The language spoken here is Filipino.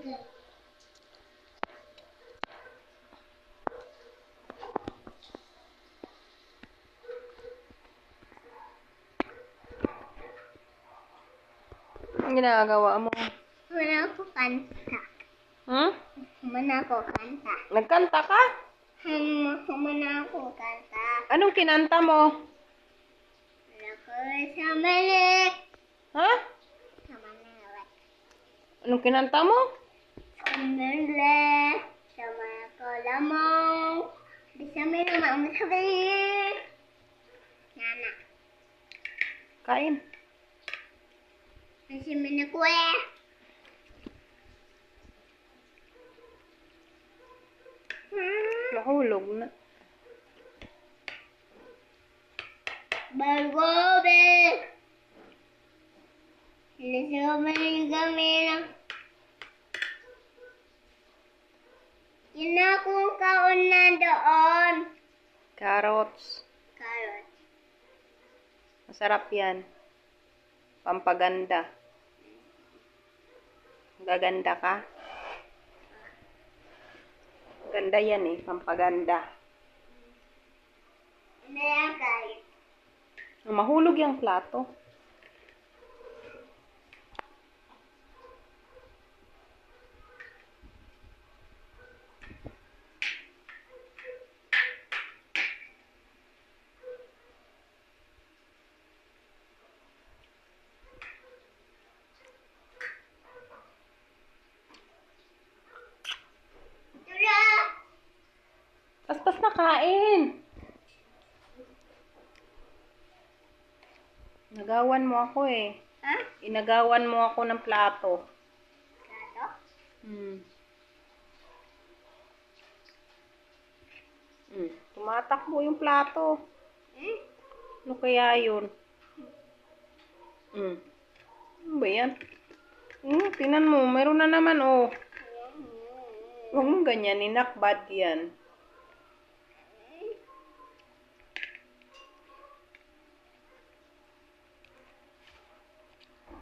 Ang ginagawa mo? Wala ako kanta. Hmm? Wala ako kanta. Nagkanta ka? Wala ako kanta. Anong kinanta mo? Wala ko sa malik. Ha? Sa malik. Anong kinanta mo? Sa malik. Sa malik ko lamang. Bisa may lamang sabi. Nana. Kain. Kasi minakwe. Nahulog na. Bargobe. Ilisyo mo yung gamit. Yun akong kaon na doon. Carrots. Carrot. Masarap yan. Pampaganda. Gaganda ka? Ganda yan eh. Pampaganda. Ano yan kayo? Mahulog yung plato. Paspas na kain. Nagawan mo ako eh. Ha? Inagawan mo ako ng plato. Plato? Tumatakbo yung plato. Ano kaya yun? Ano ba yan? Tingnan mo, meron na naman oh. Huwag mong ganyan, inakbad yan.